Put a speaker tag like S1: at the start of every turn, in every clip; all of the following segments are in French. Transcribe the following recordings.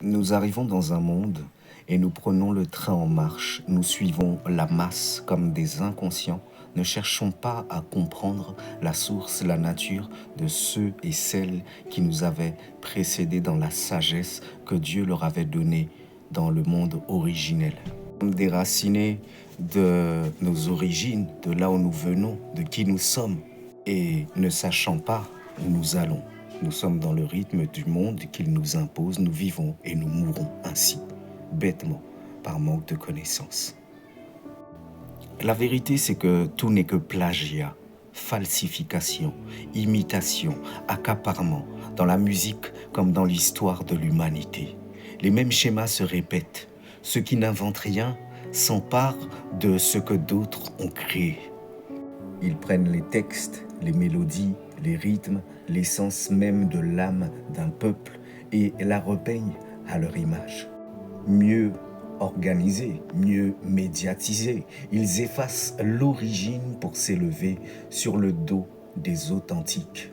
S1: Nous arrivons dans un monde et nous prenons le train en marche. Nous suivons la masse comme des inconscients. Ne cherchons pas à comprendre la source, la nature de ceux et celles qui nous avaient précédés dans la sagesse que Dieu leur avait donnée dans le monde originel. Déracinés de nos origines, de là où nous venons, de qui nous sommes, et ne sachant pas où nous allons. Nous sommes dans le rythme du monde qu'il nous impose, nous vivons et nous mourrons ainsi, bêtement, par manque de connaissances. La vérité, c'est que tout n'est que plagiat, falsification, imitation, accaparement, dans la musique comme dans l'histoire de l'humanité. Les mêmes schémas se répètent. Ceux qui n'inventent rien s'emparent de ce que d'autres ont créé. Ils prennent les textes, les mélodies, les rythmes, l'essence même de l'âme d'un peuple et la repeignent à leur image. Mieux organisés, mieux médiatisés, ils effacent l'origine pour s'élever sur le dos des authentiques.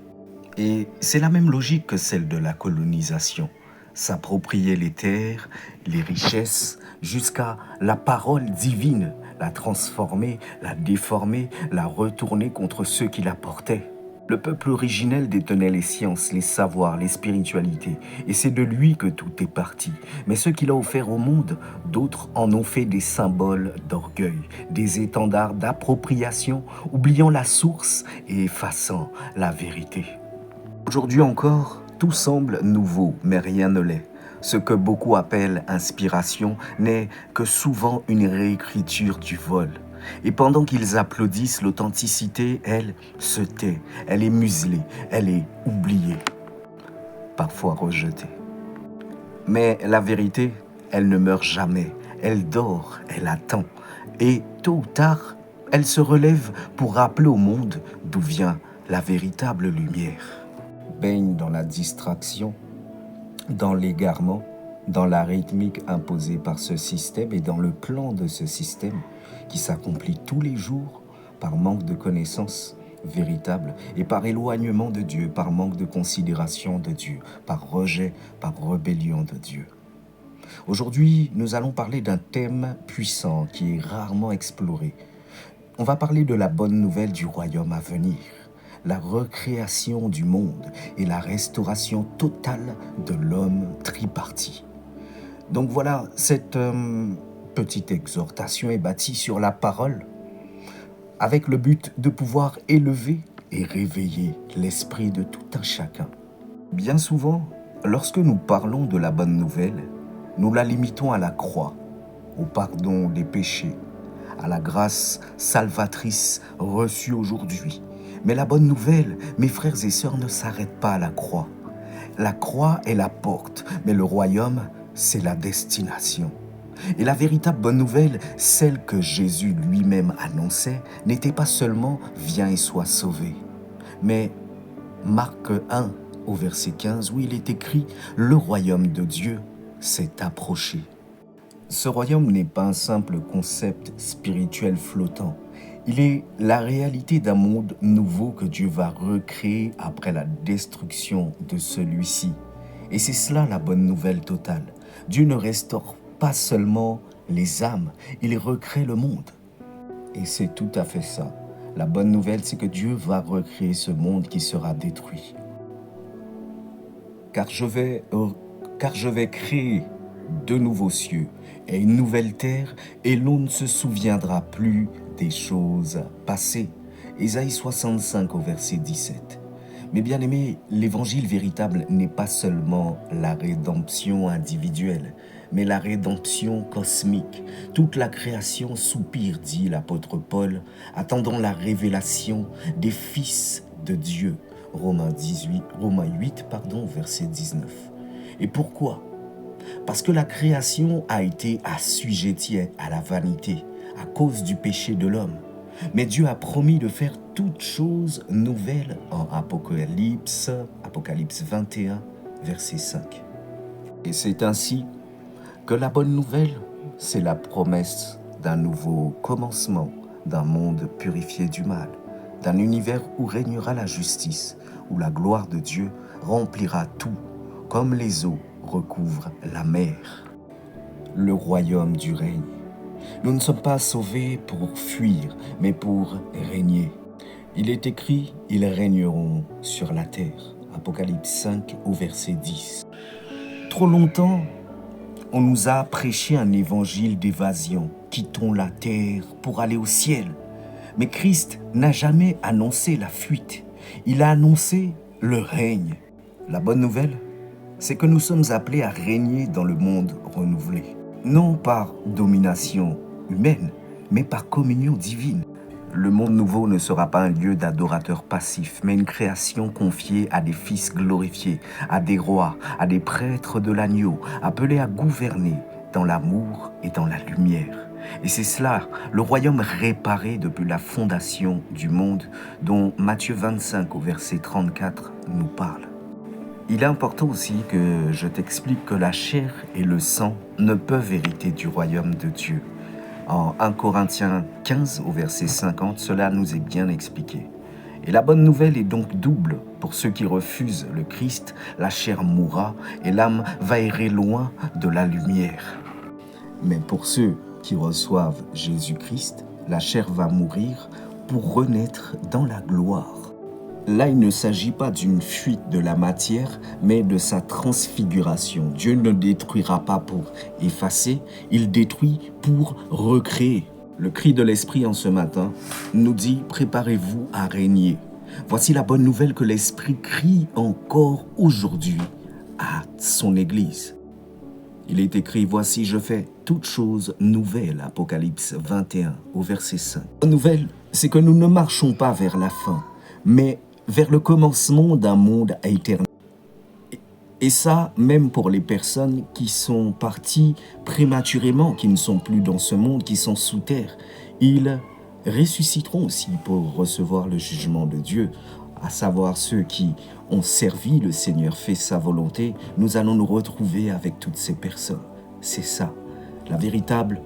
S1: Et c'est la même logique que celle de la colonisation. S'approprier les terres, les richesses, jusqu'à la parole divine, la transformer, la déformer, la retourner contre ceux qui la portaient. Le peuple originel détenait les sciences, les savoirs, les spiritualités, et c'est de lui que tout est parti. Mais ce qu'il a offert au monde, d'autres en ont fait des symboles d'orgueil, des étendards d'appropriation, oubliant la source et effaçant la vérité. Aujourd'hui encore, tout semble nouveau, mais rien ne l'est. Ce que beaucoup appellent inspiration n'est que souvent une réécriture du vol. Et pendant qu'ils applaudissent, l'authenticité, elle, se tait, elle est muselée, elle est oubliée, parfois rejetée. Mais la vérité, elle ne meurt jamais, elle dort, elle attend. Et tôt ou tard, elle se relève pour rappeler au monde d'où vient la véritable lumière. Baigne dans la distraction, dans l'égarement, dans la rythmique imposée par ce système et dans le plan de ce système qui s'accomplit tous les jours par manque de connaissances véritables et par éloignement de Dieu, par manque de considération de Dieu, par rejet, par rébellion de Dieu. Aujourd'hui, nous allons parler d'un thème puissant qui est rarement exploré. On va parler de la bonne nouvelle du royaume à venir, la recréation du monde et la restauration totale de l'homme tripartite. Donc voilà, cette petite exhortation est bâtie sur la parole, avec le but de pouvoir élever et réveiller l'esprit de tout un chacun. Bien souvent, lorsque nous parlons de la bonne nouvelle, nous la limitons à la croix, au pardon des péchés, à la grâce salvatrice reçue aujourd'hui. Mais la bonne nouvelle, mes frères et sœurs, ne s'arrête pas à la croix. La croix est la porte, mais le royaume, c'est la destination. Et la véritable bonne nouvelle, celle que Jésus lui-même annonçait, n'était pas seulement « viens et sois sauvé », mais Marc 1 au verset 15 où il est écrit « le royaume de Dieu s'est approché ». Ce royaume n'est pas un simple concept spirituel flottant. Il est la réalité d'un monde nouveau que Dieu va recréer après la destruction de celui-ci. Et c'est cela la bonne nouvelle totale. Dieu ne restaure pas seulement les âmes, il recrée le monde. Et c'est tout à fait ça. La bonne nouvelle, c'est que Dieu va recréer ce monde qui sera détruit. Car je vais créer de nouveaux cieux et une nouvelle terre, et l'on ne se souviendra plus des choses passées. Ésaïe 65 au verset 17. Mais bien aimé, l'évangile véritable n'est pas seulement la rédemption individuelle, mais la rédemption cosmique. Toute la création soupire, dit l'apôtre Paul, attendant la révélation des fils de Dieu. Romains 8, verset 19. Et pourquoi ? Parce que la création a été assujettie à la vanité à cause du péché de l'homme. Mais Dieu a promis de faire toutes choses nouvelles en Apocalypse 21, verset 5. Et c'est ainsi que la bonne nouvelle, c'est la promesse d'un nouveau commencement, d'un monde purifié du mal, d'un univers où régnera la justice, où la gloire de Dieu remplira tout, comme les eaux recouvre la mer. Le royaume du règne. Nous ne sommes pas sauvés pour fuir, mais pour régner. Il est écrit, ils régneront sur la terre. Apocalypse 5 au verset 10. Trop longtemps, on nous a prêché un évangile d'évasion. Quittons la terre pour aller au ciel. Mais Christ n'a jamais annoncé la fuite. Il a annoncé le règne. La bonne nouvelle, c'est que nous sommes appelés à régner dans le monde renouvelé. Non par domination humaine, mais par communion divine. Le monde nouveau ne sera pas un lieu d'adorateurs passifs, mais une création confiée à des fils glorifiés, à des rois, à des prêtres de l'agneau, appelés à gouverner dans l'amour et dans la lumière. Et c'est cela, le royaume réparé depuis la fondation du monde, dont Matthieu 25 au verset 34 nous parle. Il est important aussi que je t'explique que la chair et le sang ne peuvent hériter du royaume de Dieu. En 1 Corinthiens 15 au verset 50, cela nous est bien expliqué. Et la bonne nouvelle est donc double. Pour ceux qui refusent le Christ, la chair mourra et l'âme va errer loin de la lumière. Mais pour ceux qui reçoivent Jésus-Christ, la chair va mourir pour renaître dans la gloire. Là, il ne s'agit pas d'une fuite de la matière, mais de sa transfiguration. Dieu ne détruira pas pour effacer, il détruit pour recréer. Le cri de l'Esprit en ce matin nous dit « Préparez-vous à régner ». Voici la bonne nouvelle que l'Esprit crie encore aujourd'hui à son Église. Il est écrit « Voici, je fais toutes choses nouvelles » Apocalypse 21 au verset 5. La bonne nouvelle, c'est que nous ne marchons pas vers la fin, mais vers le commencement d'un monde éternel. Et ça, même pour les personnes qui sont parties prématurément, qui ne sont plus dans ce monde, qui sont sous terre. Ils ressusciteront aussi pour recevoir le jugement de Dieu, à savoir ceux qui ont servi le Seigneur, fait sa volonté. Nous allons nous retrouver avec toutes ces personnes. C'est ça, le véritable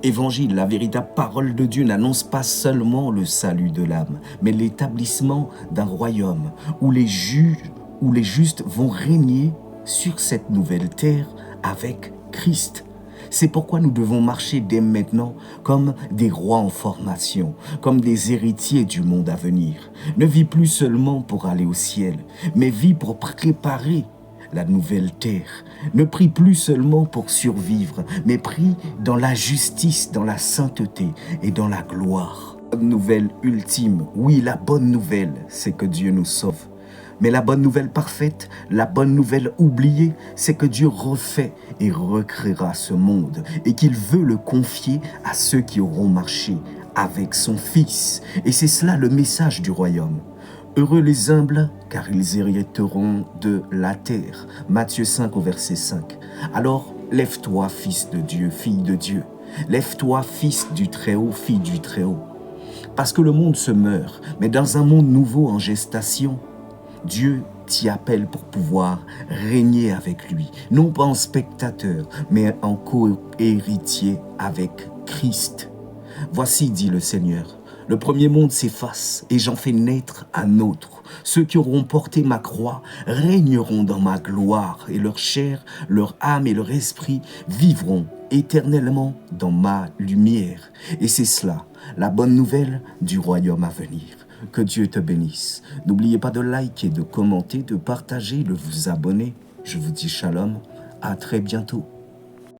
S1: Évangile, la véritable parole de Dieu n'annonce pas seulement le salut de l'âme, mais l'établissement d'un royaume où les justes vont régner sur cette nouvelle terre avec Christ. C'est pourquoi nous devons marcher dès maintenant comme des rois en formation, comme des héritiers du monde à venir. Ne vis plus seulement pour aller au ciel, mais vis pour préparer la nouvelle terre. Ne prie plus seulement pour survivre, mais prie dans la justice, dans la sainteté et dans la gloire. La bonne nouvelle ultime, oui, la bonne nouvelle, c'est que Dieu nous sauve. Mais la bonne nouvelle parfaite, la bonne nouvelle oubliée, c'est que Dieu refait et recréera ce monde et qu'il veut le confier à ceux qui auront marché avec son Fils. Et c'est cela le message du royaume. Heureux les humbles, car ils hériteront de la terre. Matthieu 5 au verset 5. Alors, lève-toi, fils de Dieu, fille de Dieu. Lève-toi, fils du Très-Haut, fille du Très-Haut. Parce que le monde se meurt, mais dans un monde nouveau en gestation, Dieu t'y appelle pour pouvoir régner avec lui, non pas en spectateur, mais en co-héritier avec Christ. Voici, dit le Seigneur, le premier monde s'efface et j'en fais naître un autre. Ceux qui auront porté ma croix régneront dans ma gloire et leur chair, leur âme et leur esprit vivront éternellement dans ma lumière. Et c'est cela, la bonne nouvelle du royaume à venir. Que Dieu te bénisse. N'oubliez pas de liker, de commenter, de partager, de vous abonner. Je vous dis shalom, à très bientôt.